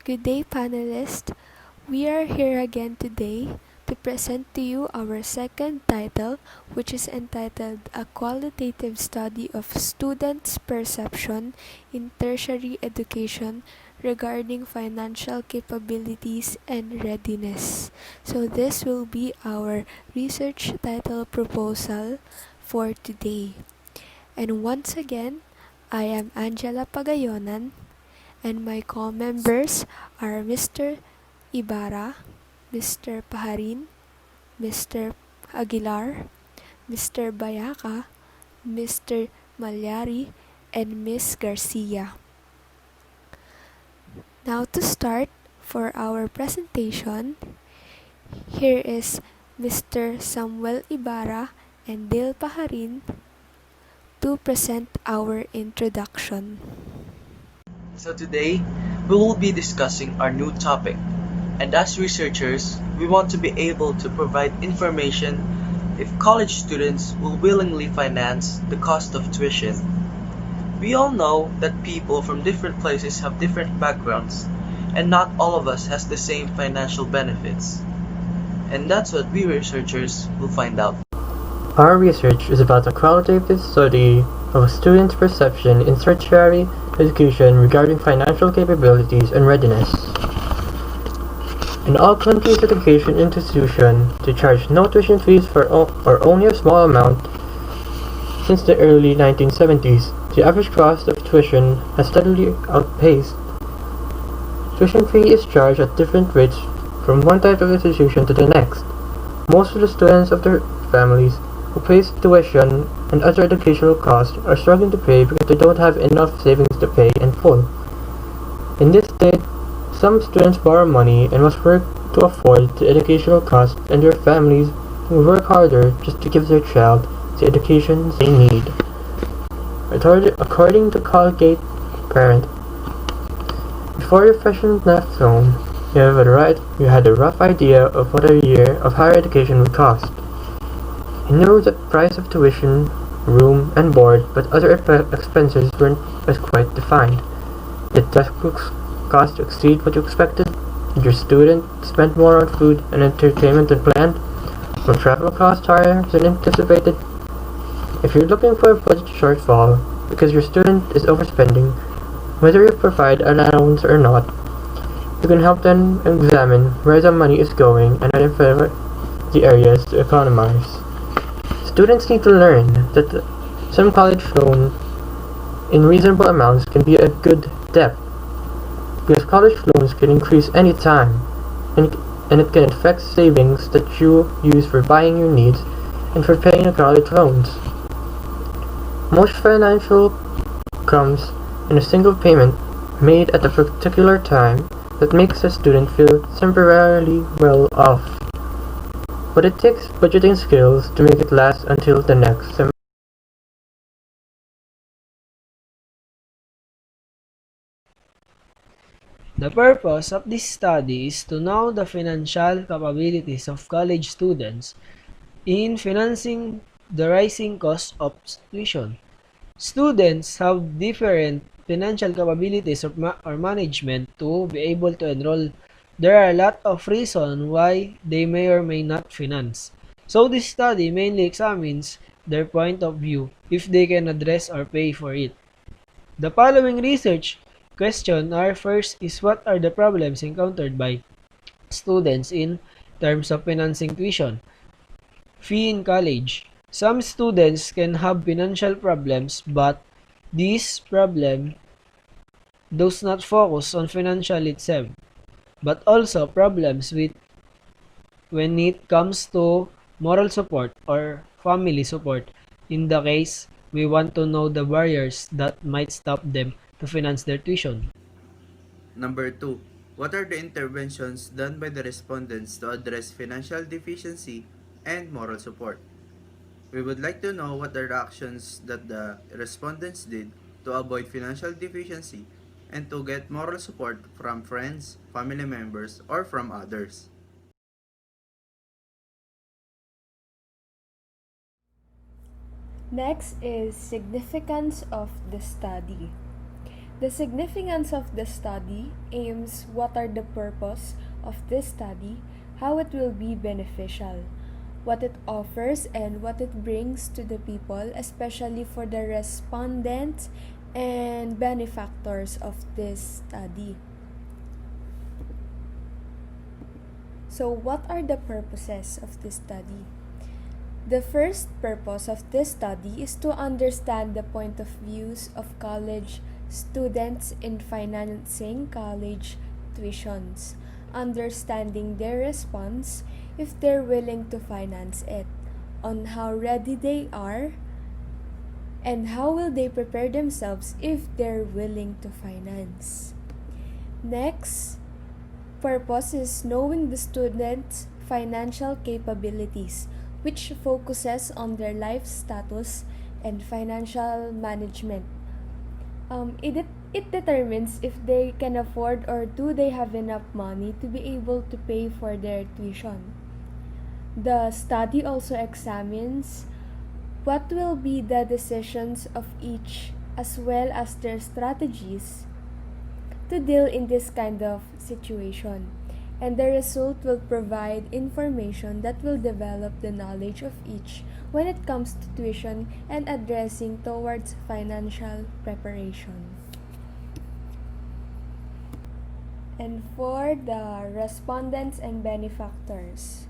Good day, panelists. We are here again today to present to you our second title, which is entitled A Qualitative Study of Students' Perception in Tertiary Education Regarding Financial Capabilities and Readiness. So this will be our research title proposal for today. And once again, I am Angela Pagayonan, and my co-members are Mr. Ibarra, Mr. Paharin, Mr. Aguilar, Mr. Bayaka, Mr. Malyari, and Ms. Garcia. Now to start for our presentation, here is Mr. Samuel Ibarra and Dale Paharin to present our introduction. So today, we will be discussing our new topic, and as researchers, we want to be able to provide information if college students will willingly finance the cost of tuition. We all know that people from different places have different backgrounds, and not all of us has the same financial benefits. And that's what we researchers will find out. Our research is about a qualitative study of a student's perception in tertiary education regarding financial capabilities and readiness. In all countries, education institutions to charge no tuition fees or only a small amount. Since the early 1970s, the average cost of tuition has steadily outpaced. Tuition fee is charged at different rates from one type of institution to the next. Most of the students of their families who pay tuition and other educational costs are struggling to pay because they don't have enough savings to pay in full. In this state, some students borrow money and must work to afford the educational costs, and their families will work harder just to give their child the education they need. According to Colgate Parent, before your freshman left home, you had a rough idea of what a year of higher education would cost. You knew the price of tuition, room, and board, but other expenses weren't as quite defined. Did textbooks cost exceed what you expected? Did your student spend more on food and entertainment than planned? Were travel costs higher than anticipated? If you're looking for a budget shortfall because your student is overspending, whether you provide allowance or not, you can help them examine where the money is going and identify the areas to economize. Students need to learn that some college loan in reasonable amounts can be a good debt, because college loans can increase any time, and it can affect savings that you use for buying your needs and for paying your college loans. Most financial comes in a single payment made at a particular time that makes a student feel temporarily well off. But it takes budgeting skills to make it last until the next semester. The purpose of this study is to know the financial capabilities of college students in financing the rising cost of tuition. Students have different financial capabilities or management to be able to enroll. There are a lot of reasons why they may or may not finance. So this study mainly examines their point of view if they can address or pay for it. The following research questions are: first is, what are the problems encountered by students in terms of financing tuition fee in college? Some students can have financial problems, but this problem does not focus on financial itself, but also problems with when it comes to moral support or family support. In the case, we want to know the barriers that might stop them to finance their tuition. Number 2. What are the interventions done by the respondents to address financial deficiency and moral support? We would like to know what are the actions that the respondents did to avoid financial deficiency and to get moral support from friends, family members, or from others. Next is significance of the study. The significance of the study aims what are the purpose of this study, how it will be beneficial, what it offers, and what it brings to the people, especially for the respondents and benefactors of this study. So, what are the purposes of this study? The first purpose of this study is to understand the point of views of college students in financing college tuitions, understanding their response if they're willing to finance it, on how ready they are, and how will they prepare themselves if they're willing to finance. Next, purpose is knowing the student's financial capabilities, which focuses on their life status and financial management. It determines if they can afford or do they have enough money to be able to pay for their tuition. The study also examines what will be the decisions of each as well as their strategies to deal in this kind of situation, and the result will provide information that will develop the knowledge of each when it comes to tuition and addressing towards financial preparation. And for the respondents and benefactors,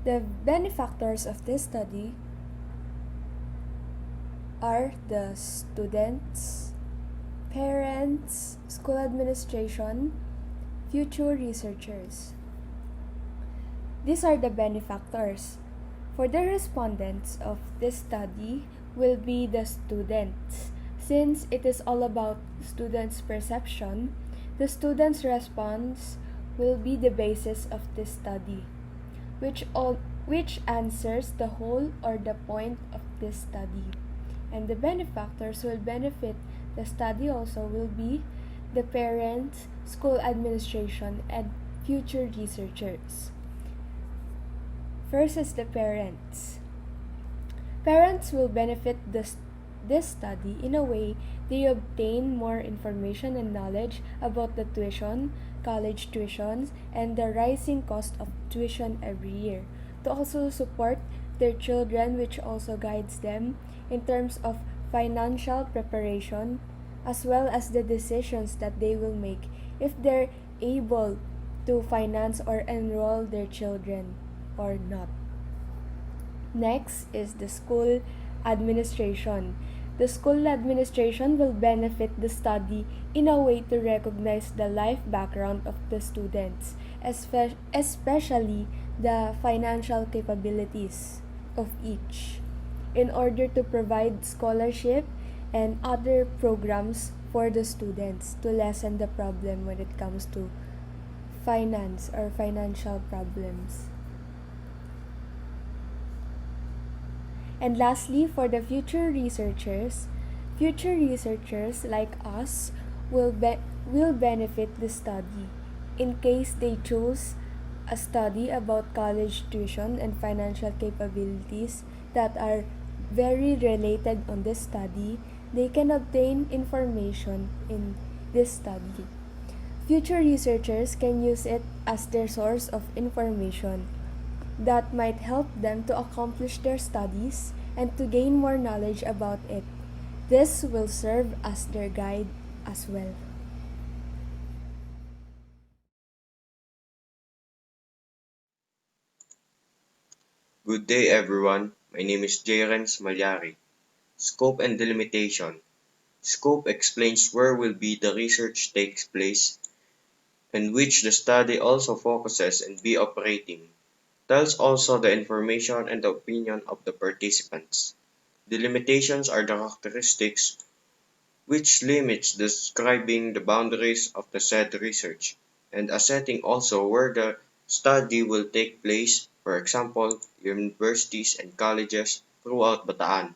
the benefactors of this study are the students, parents, school administration, future researchers. These are the benefactors. For the respondents of this study will be the students. Since it is all about students' perception, the students' response will be the basis of this study, which answers the whole or the point of this study. And the benefactors will benefit the study also will be the parents, school administration, and future researchers. First is the parents. Parents will benefit this study in a way they obtain more information and knowledge about the tuition, college tuitions, and the rising cost of tuition every year, to also support their children, which also guides them in terms of financial preparation as well as the decisions that they will make if they're able to finance or enroll their children or not. Next is the school administration. The school administration will benefit the study in a way to recognize the life background of the students, especially the financial capabilities of each, in order to provide scholarship and other programs for the students to lessen the problem when it comes to finance or financial problems. And lastly, for the future researchers like us will benefit the study in case they choose a study about college tuition and financial capabilities that are very related on this study. They can obtain information in this study. Future researchers can use it as their source of information that might help them to accomplish their studies and to gain more knowledge about it. This will serve as their guide as well. Good day everyone, my name is Jerens Malyari. Scope and delimitation. Scope explains where will be the research takes place and which the study also focuses and be operating. Tells also the information and the opinion of the participants. Delimitations are the characteristics which limits describing the boundaries of the said research, and a setting also where the study will take place, for example, universities and colleges throughout Bataan,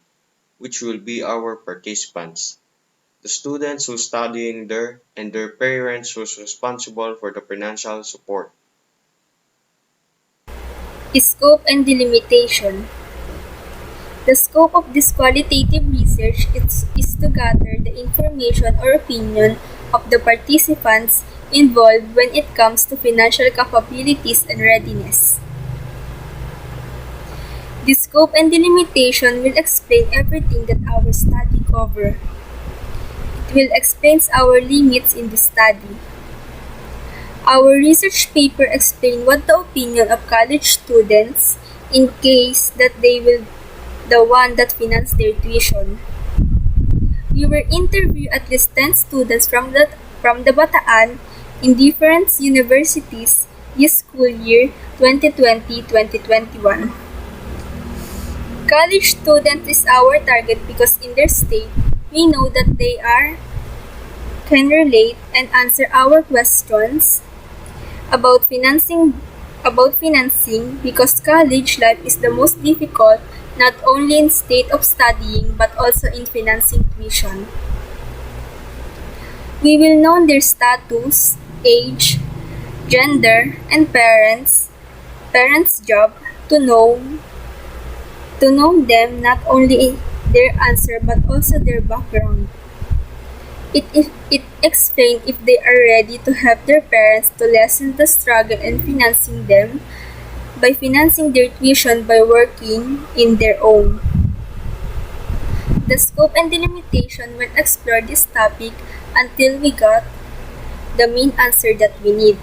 which will be our participants, the students who studying there, and their parents who's responsible for the financial support. Scope and delimitation. The scope of this qualitative research is to gather the information or opinion of the participants involved when it comes to financial capabilities and readiness. The scope and delimitation will explain everything that our study covers. It will explain our limits in the study. Our research paper explains what the opinion of college students in case that they will the one that finance their tuition. We were interviewed at least 10 students from the Bataan in different universities this school year 2020-2021. College students is our target because in their state, we know that they can relate and answer our questions about financing because college life is the most difficult not only in state of studying but also in financing tuition. We will know their status, age, gender, and parents' job to know them not only their answer but also their background. It explains if they are ready to help their parents to lessen the struggle in financing them by financing their tuition by working in their own. The scope and delimitation will explore this topic until we got the main answer that we need.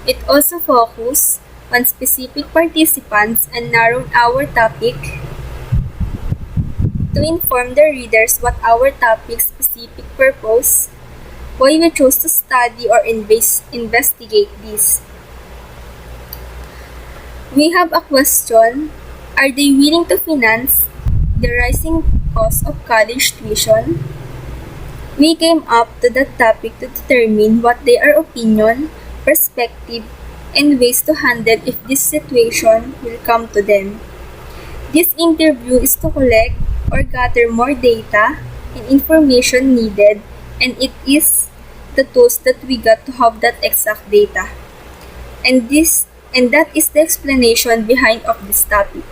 It also focuses on specific participants and narrowed our topic to inform the readers what our topic's specific purpose, why we chose to study or investigate this. We have a question. Are they willing to finance the rising cost of college tuition? We came up to that topic to determine what their opinion, perspective, and ways to handle if this situation will come to them. This interview is to collect or gather more data and information needed, and it is the tools that we got to have that exact data. And that is the explanation behind of this topic.